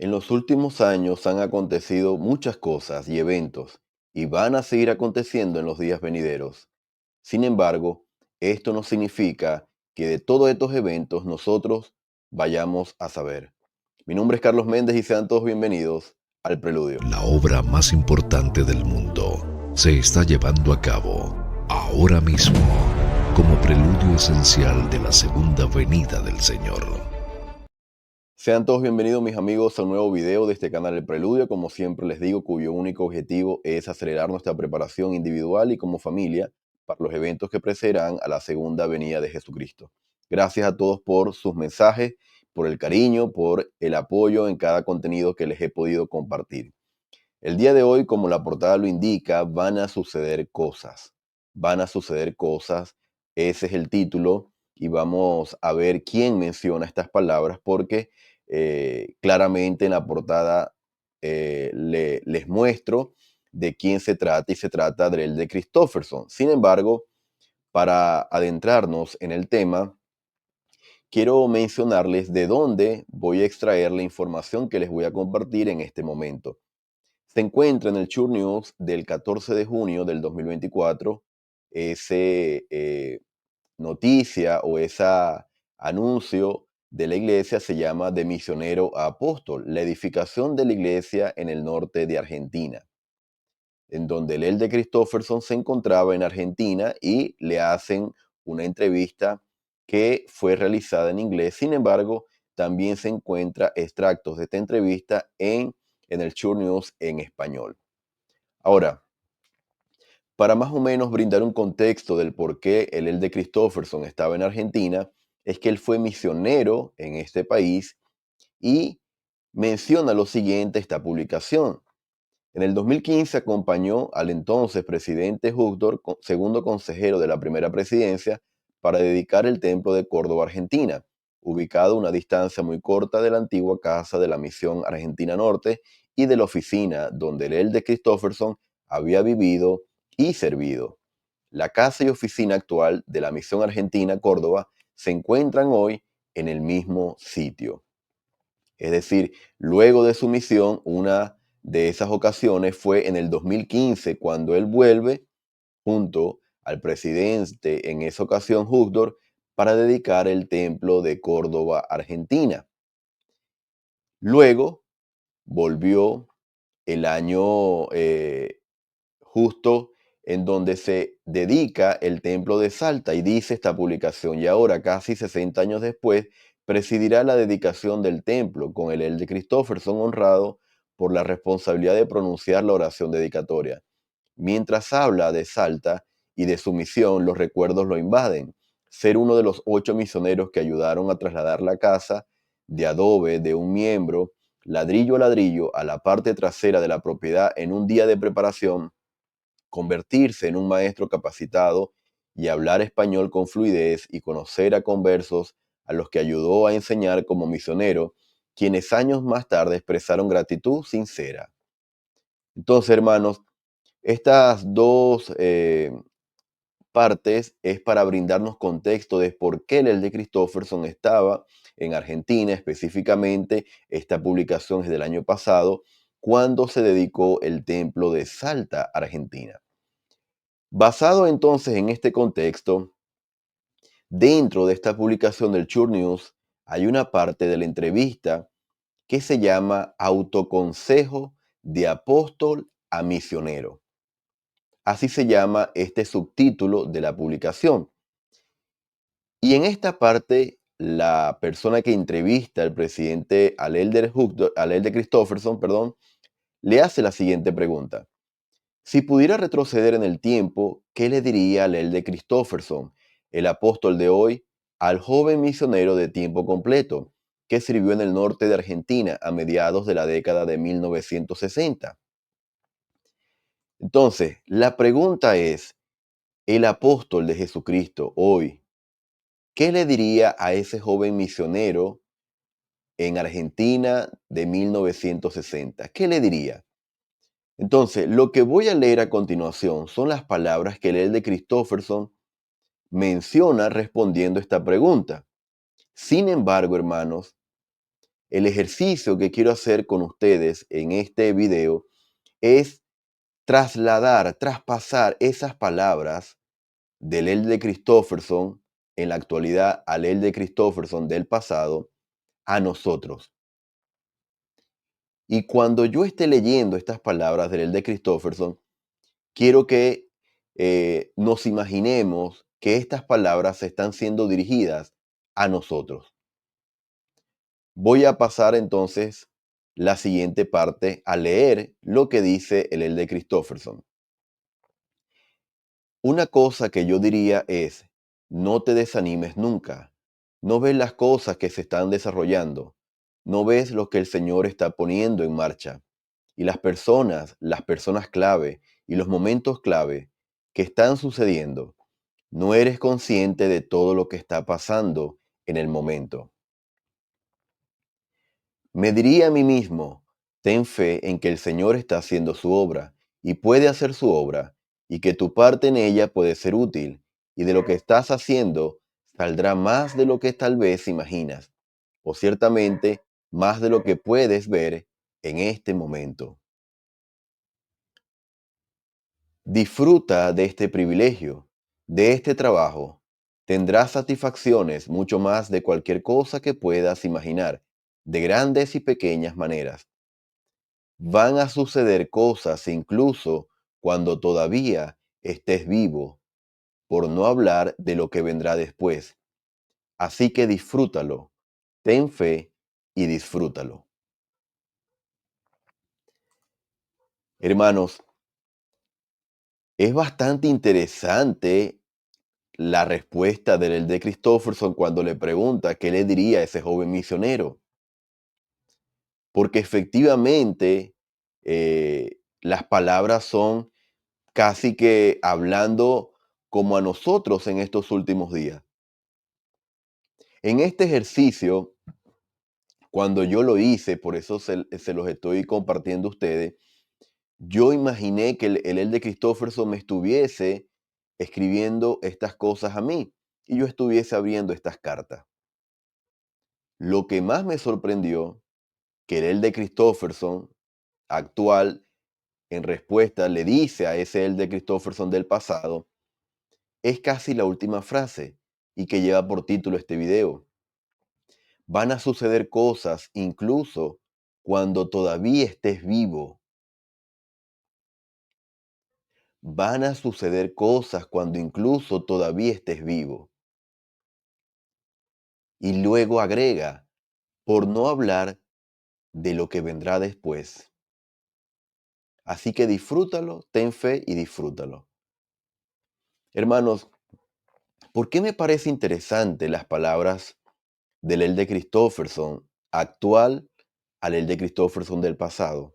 En los últimos años han acontecido muchas cosas y eventos, y van a seguir aconteciendo en los días venideros. Sin embargo, esto no significa que de todos estos eventos nosotros vayamos a saber. Mi nombre es Carlos Méndez y sean todos bienvenidos al Preludio. La obra más importante del mundo se está llevando a cabo ahora mismo como preludio esencial de la segunda venida del Señor. Sean todos bienvenidos mis amigos a un nuevo video de este canal El Preludio, como siempre les digo, cuyo único objetivo es acelerar nuestra preparación individual y como familia para los eventos que precederán a la segunda venida de Jesucristo. Gracias a todos por sus mensajes, por el cariño, por el apoyo en cada contenido que les he podido compartir. El día de hoy, como la portada lo indica, van a suceder cosas. Van a suceder cosas. Ese es el título y vamos a ver quién menciona estas palabras porque claramente en la portada les muestro de quién se trata y se trata de Elder Christofferson. Sin embargo, para adentrarnos en el tema, quiero mencionarles de dónde voy a extraer la información que les voy a compartir en este momento. Se encuentra en el Chur News del 14 de junio del 2024 ese noticia o ese anuncio de la iglesia se llama De misionero a apóstol, la edificación de la iglesia en el norte de Argentina, en donde el Elder Christofferson se encontraba en Argentina y le hacen una entrevista que fue realizada en inglés. Sin embargo, también se encuentra extractos de esta entrevista en el Chur News en español. Ahora, para más o menos brindar un contexto del por qué el Elder Christofferson estaba en Argentina, es que él fue misionero en este país y menciona lo siguiente esta publicación. En el 2015 acompañó al entonces presidente Hugdor, segundo consejero de la primera presidencia, para dedicar el templo de Córdoba, Argentina, ubicado a una distancia muy corta de la antigua casa de la Misión Argentina Norte y de la oficina donde el Elder Christofferson había vivido y servido. La casa y oficina actual de la Misión Argentina Córdoba se encuentran hoy en el mismo sitio. Es decir, luego de su misión, una de esas ocasiones fue en el 2015, cuando él vuelve junto al presidente en esa ocasión, Hugdor, para dedicar el templo de Córdoba, Argentina. Luego volvió el año justo en donde se dedica el templo de Salta y dice esta publicación, y ahora casi 60 años después, presidirá la dedicación del templo con el Elder Christofferson honrado por la responsabilidad de pronunciar la oración dedicatoria. Mientras habla de Salta y de su misión, los recuerdos lo invaden. Ser uno de los 8 misioneros que ayudaron a trasladar la casa de adobe de un miembro, ladrillo a ladrillo, a la parte trasera de la propiedad en un día de preparación, convertirse en un maestro capacitado y hablar español con fluidez y conocer a conversos a los que ayudó a enseñar como misionero, quienes años más tarde expresaron gratitud sincera. Entonces, hermanos, estas dos partes es para brindarnos contexto de por qué el Elder Christofferson estaba en Argentina, específicamente esta publicación es del año pasado, cuando se dedicó el templo de Salta, Argentina. Basado entonces en este contexto, dentro de esta publicación del Chur News hay una parte de la entrevista que se llama Autoconsejo de Apóstol a Misionero. Así se llama este subtítulo de la publicación. Y en esta parte, la persona que entrevista al presidente, al Elder Christofferson, perdón, le hace la siguiente pregunta. Si pudiera retroceder en el tiempo, ¿qué le diría al Elder Christofferson, el apóstol de hoy, al joven misionero de tiempo completo que sirvió en el norte de Argentina a mediados de la década de 1960? Entonces, la pregunta es, el apóstol de Jesucristo hoy, ¿qué le diría a ese joven misionero en Argentina de 1960? ¿Qué le diría? Entonces, lo que voy a leer a continuación son las palabras que el Elder Christofferson menciona respondiendo esta pregunta. Sin embargo, hermanos, el ejercicio que quiero hacer con ustedes en este video es trasladar, traspasar esas palabras del L. Christofferson en la actualidad al L. Christofferson del pasado a nosotros. Y cuando yo esté leyendo estas palabras del L. Christofferson, quiero que nos imaginemos que estas palabras están siendo dirigidas a nosotros. Voy a pasar entonces la siguiente parte a leer lo que dice el L. Christofferson. Una cosa que yo diría es, no te desanimes nunca. No ves las cosas que se están desarrollando. No ves lo que el Señor está poniendo en marcha. Y las personas clave y los momentos clave que están sucediendo. No eres consciente de todo lo que está pasando en el momento. Me diría a mí mismo, ten fe en que el Señor está haciendo su obra y puede hacer su obra y que tu parte en ella puede ser útil y de lo que estás haciendo saldrá más de lo que tal vez imaginas o ciertamente más de lo que puedes ver en este momento. Disfruta de este privilegio, de este trabajo. Tendrás satisfacciones mucho más de cualquier cosa que puedas imaginar, de grandes y pequeñas maneras. Van a suceder cosas incluso cuando todavía estés vivo, por no hablar de lo que vendrá después. Así que disfrútalo, ten fe y disfrútalo. Hermanos, es bastante interesante la respuesta del de Christofferson cuando le pregunta qué le diría a ese joven misionero. Porque efectivamente las palabras son casi que hablando como a nosotros en estos últimos días. En este ejercicio, cuando yo lo hice, por eso se los estoy compartiendo a ustedes, yo imaginé que el de Christofferson me estuviese escribiendo estas cosas a mí y yo estuviese abriendo estas cartas. Lo que más me sorprendió, que el de Christofferson actual, en respuesta, le dice a ese el de Christofferson del pasado, es casi la última frase y que lleva por título este video. Van a suceder cosas incluso cuando todavía estés vivo. Van a suceder cosas cuando incluso todavía estés vivo. Y luego agrega, por no hablar de lo que vendrá después. Así que disfrútalo, ten fe y disfrútalo. Hermanos, ¿por qué me parece interesante las palabras del Elde Christofferson actual al Elde Christofferson del pasado?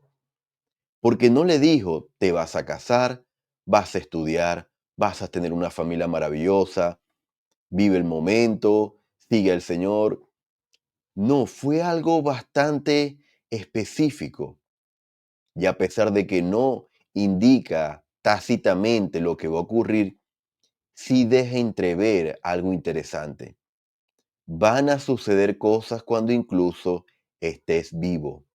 Porque no le dijo, te vas a casar, vas a estudiar, vas a tener una familia maravillosa, vive el momento, sigue al Señor. No, fue algo bastante específico. Y a pesar de que no indica tácitamente lo que va a ocurrir, sí deja entrever algo interesante. Van a suceder cosas cuando incluso estés vivo.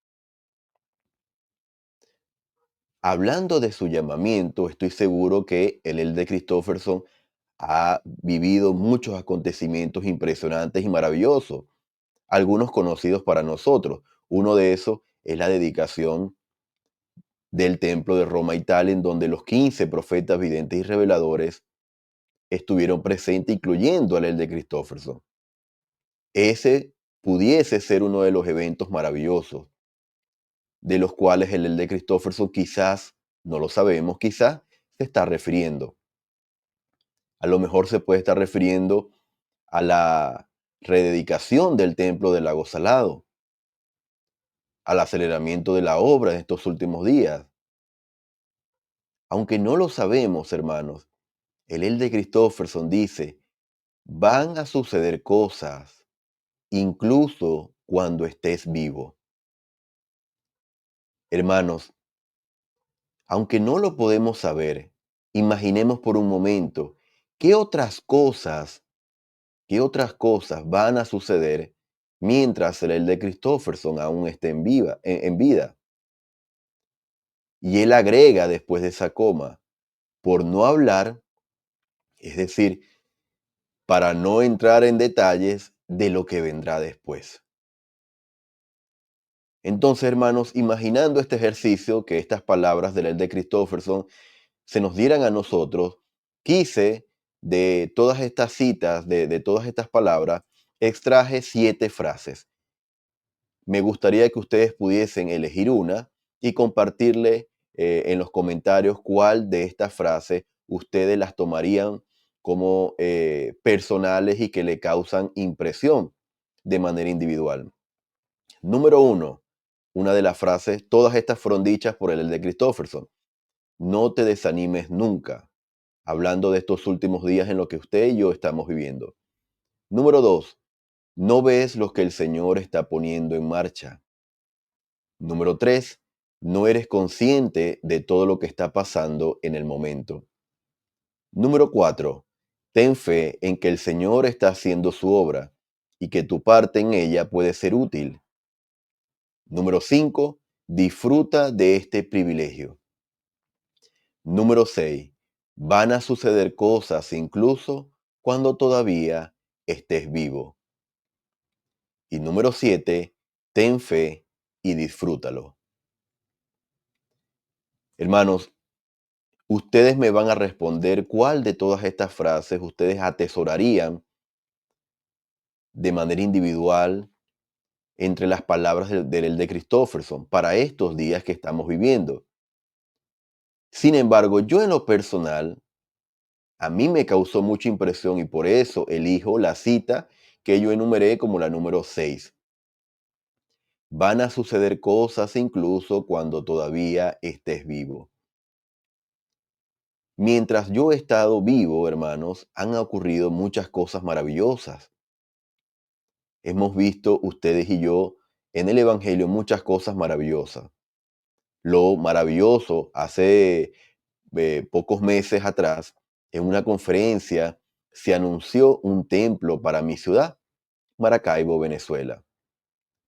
Hablando de su llamamiento, estoy seguro que el de Christofferson ha vivido muchos acontecimientos impresionantes y maravillosos, algunos conocidos para nosotros. Uno de esos es la dedicación del templo de Roma, Italia, en donde los 15 profetas videntes y reveladores estuvieron presentes, incluyendo al de Christofferson. Ese pudiese ser uno de los eventos maravillosos, de los cuales el de Christofferson quizás, no lo sabemos, quizás se está refiriendo. A lo mejor se puede estar refiriendo a la rededicación del templo del lago Salado, al aceleramiento de la obra en estos últimos días. Aunque no lo sabemos, hermanos, el de Christofferson dice, van a suceder cosas incluso cuando estés vivo. Hermanos, aunque no lo podemos saber, imaginemos por un momento qué otras cosas van a suceder mientras el de Christofferson aún esté en vida. Y él agrega después de esa coma, por no hablar, es decir, para no entrar en detalles de lo que vendrá después. Entonces, hermanos, imaginando este ejercicio, que estas palabras del de Christofferson se nos dieran a nosotros, quise de todas estas citas, de todas estas palabras, extraje 7 frases. Me gustaría que ustedes pudiesen elegir una y compartirle en los comentarios cuál de estas frases ustedes las tomarían como personales y que le causan impresión de manera individual. Número 1, una de las frases, todas estas fueron dichas por el de Christofferson. No te desanimes nunca, hablando de estos últimos días en los que usted y yo estamos viviendo. Número 2, no ves lo que el Señor está poniendo en marcha. Número 3, no eres consciente de todo lo que está pasando en el momento. Número 4, ten fe en que el Señor está haciendo su obra y que tu parte en ella puede ser útil. Número 5, disfruta de este privilegio. Número 6, van a suceder cosas incluso cuando todavía estés vivo. Y número 7, ten fe y disfrútalo. Hermanos, ustedes me van a responder cuál de todas estas frases ustedes atesorarían de manera individual entre las palabras del de Christofferson para estos días que estamos viviendo. Sin embargo, yo en lo personal, a mí me causó mucha impresión y por eso elijo la cita que yo enumeré como la número 6. Van a suceder cosas incluso cuando todavía estés vivo. Mientras yo he estado vivo, hermanos, han ocurrido muchas cosas maravillosas. Hemos visto ustedes y yo en el Evangelio muchas cosas maravillosas. Lo maravilloso hace pocos meses atrás, en una conferencia, se anunció un templo para mi ciudad, Maracaibo, Venezuela.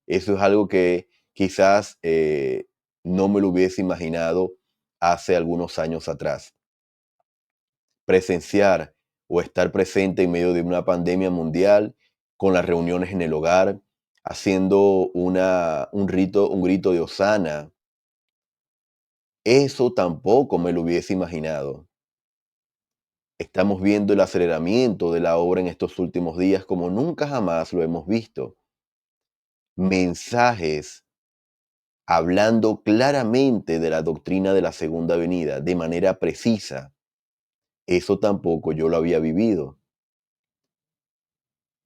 Eso es algo que quizás no me lo hubiese imaginado hace algunos años atrás. Presenciar o estar presente en medio de una pandemia mundial, con las reuniones en el hogar, haciendo un grito de hosana, eso tampoco me lo hubiese imaginado. Estamos viendo el aceleramiento de la obra en estos últimos días como nunca jamás lo hemos visto. Mensajes hablando claramente de la doctrina de la segunda venida, de manera precisa. Eso tampoco yo lo había vivido.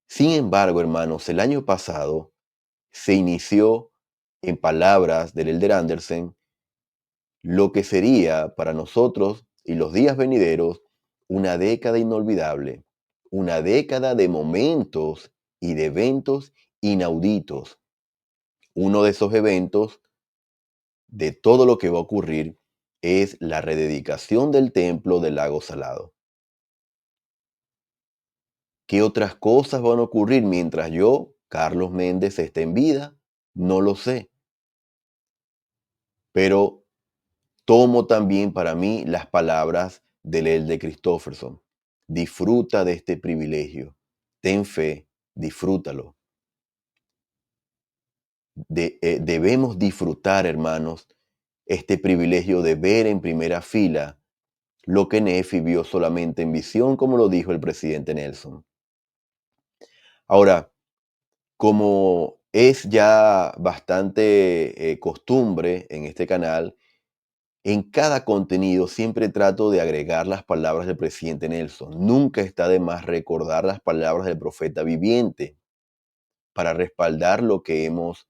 Sin embargo, hermanos, el año pasado se inició, en palabras del Elder Andersen, lo que sería para nosotros y los días venideros una década inolvidable, una década de momentos y de eventos inauditos. Uno de esos eventos, de todo lo que va a ocurrir, es la rededicación del templo del Lago Salado. ¿Qué otras cosas van a ocurrir mientras yo, Carlos Méndez, esté en vida? No lo sé. Pero tomo también para mí las palabras del de Christofferson. Disfruta de este privilegio. Ten fe, disfrútalo. Debemos disfrutar, hermanos, este privilegio de ver en primera fila lo que Nefi vio solamente en visión, como lo dijo el presidente Nelson. Ahora, como es ya bastante costumbre en este canal, en cada contenido siempre trato de agregar las palabras del presidente Nelson. Nunca está de más recordar las palabras del profeta viviente para respaldar lo que hemos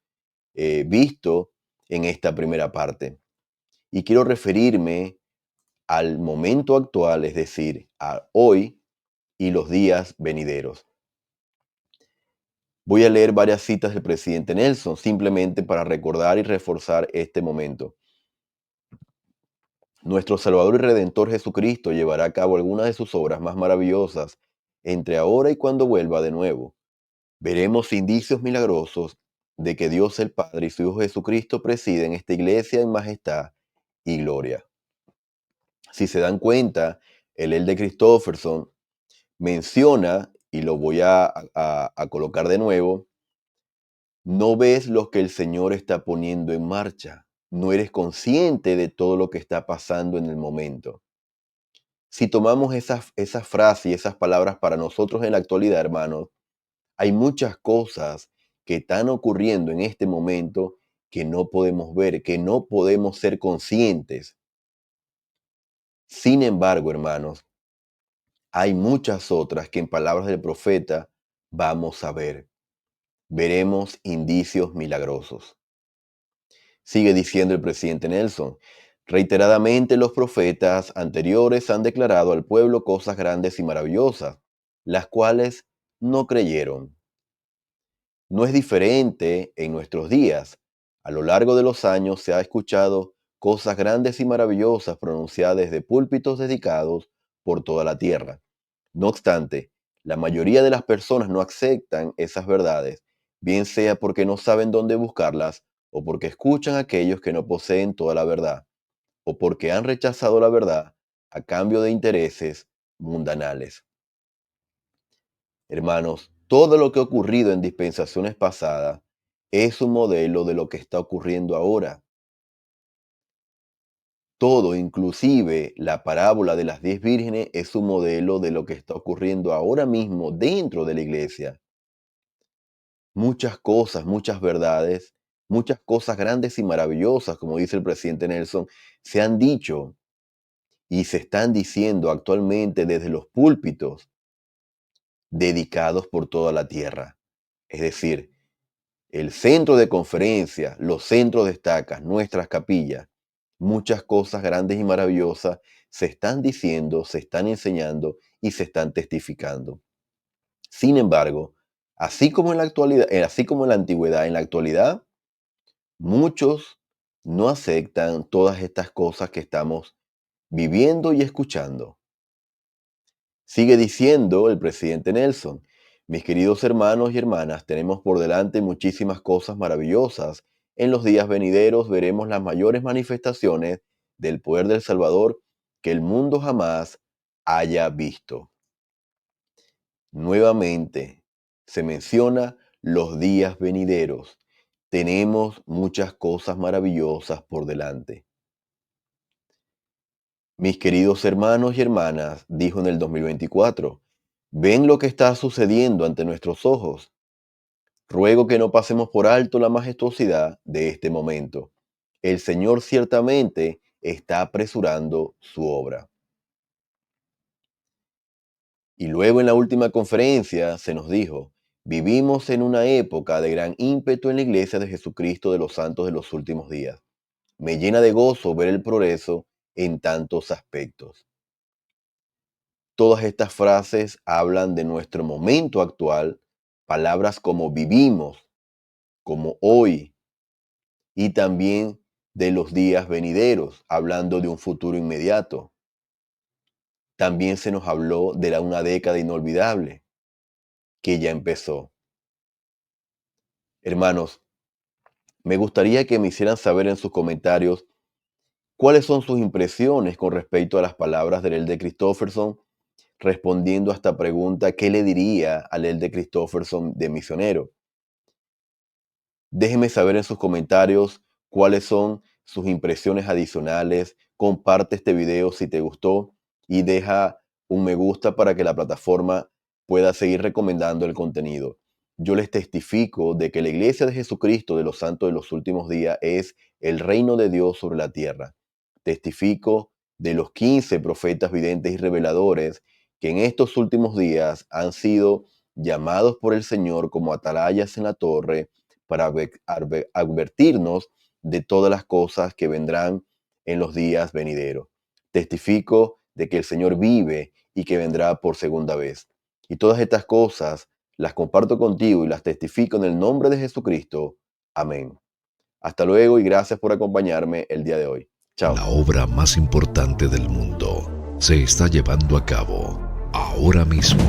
visto en esta primera parte. Y quiero referirme al momento actual, es decir, a hoy y los días venideros. Voy a leer varias citas del presidente Nelson, simplemente para recordar y reforzar este momento. Nuestro Salvador y Redentor Jesucristo llevará a cabo algunas de sus obras más maravillosas entre ahora y cuando vuelva de nuevo. Veremos indicios milagrosos de que Dios el Padre y su Hijo Jesucristo presiden esta iglesia en majestad y gloria. Si se dan cuenta, el Elder Christofferson menciona, y lo voy a colocar de nuevo, no ves lo que el Señor está poniendo en marcha. No eres consciente de todo lo que está pasando en el momento. Si tomamos esa frase y esas palabras para nosotros en la actualidad, hermanos, hay muchas cosas que están ocurriendo en este momento que no podemos ver, que no podemos ser conscientes. Sin embargo, hermanos, hay muchas otras que en palabras del profeta vamos a ver. Veremos indicios milagrosos. Sigue diciendo el presidente Nelson. Reiteradamente los profetas anteriores han declarado al pueblo cosas grandes y maravillosas, las cuales no creyeron. No es diferente en nuestros días. A lo largo de los años se ha escuchado cosas grandes y maravillosas pronunciadas desde púlpitos dedicados por toda la tierra. No obstante, la mayoría de las personas no aceptan esas verdades, bien sea porque no saben dónde buscarlas o porque escuchan a aquellos que no poseen toda la verdad, o porque han rechazado la verdad a cambio de intereses mundanales. Hermanos, todo lo que ha ocurrido en dispensaciones pasadas es un modelo de lo que está ocurriendo ahora. Todo, inclusive la parábola de las 10 vírgenes, es un modelo de lo que está ocurriendo ahora mismo dentro de la iglesia. Muchas cosas, muchas verdades, muchas cosas grandes y maravillosas, como dice el presidente Nelson, se han dicho y se están diciendo actualmente desde los púlpitos dedicados por toda la tierra. Es decir, el centro de conferencia, los centros de estacas, nuestras capillas, muchas cosas grandes y maravillosas se están diciendo, se están enseñando y se están testificando. Sin embargo, así como en la actualidad, así como en la antigüedad, en la actualidad, muchos no aceptan todas estas cosas que estamos viviendo y escuchando. Sigue diciendo el presidente Nelson, mis queridos hermanos y hermanas, tenemos por delante muchísimas cosas maravillosas. En los días venideros veremos las mayores manifestaciones del poder del Salvador que el mundo jamás haya visto. Nuevamente se menciona los días venideros. Tenemos muchas cosas maravillosas por delante. Mis queridos hermanos y hermanas, dijo en el 2024, ven lo que está sucediendo ante nuestros ojos. Ruego que no pasemos por alto la majestuosidad de este momento. El Señor ciertamente está apresurando su obra. Y luego en la última conferencia se nos dijo, vivimos en una época de gran ímpetu en la iglesia de Jesucristo de los santos de los últimos días. Me llena de gozo ver el progreso en tantos aspectos. Todas estas frases hablan de nuestro momento actual, palabras como vivimos, como hoy, y también de los días venideros, hablando de un futuro inmediato. También se nos habló de una década inolvidable que ya empezó. Hermanos, me gustaría que me hicieran saber en sus comentarios cuáles son sus impresiones con respecto a las palabras del Elder Christofferson, respondiendo a esta pregunta, ¿qué le diría al Elder Christofferson de misionero? Déjenme saber en sus comentarios cuáles son sus impresiones adicionales. Comparte este video si te gustó y deja un me gusta para que la plataforma pueda seguir recomendando el contenido. Yo les testifico de que la Iglesia de Jesucristo de los Santos de los Últimos Días es el reino de Dios sobre la tierra. Testifico de los 15 profetas videntes y reveladores que en estos últimos días han sido llamados por el Señor como atalayas en la torre para advertirnos de todas las cosas que vendrán en los días venideros. Testifico de que el Señor vive y que vendrá por segunda vez. Y todas estas cosas las comparto contigo y las testifico en el nombre de Jesucristo. Amén. Hasta luego y gracias por acompañarme el día de hoy. Chao. La obra más importante del mundo se está llevando a cabo ahora mismo.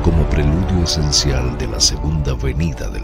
como preludio esencial de la segunda venida del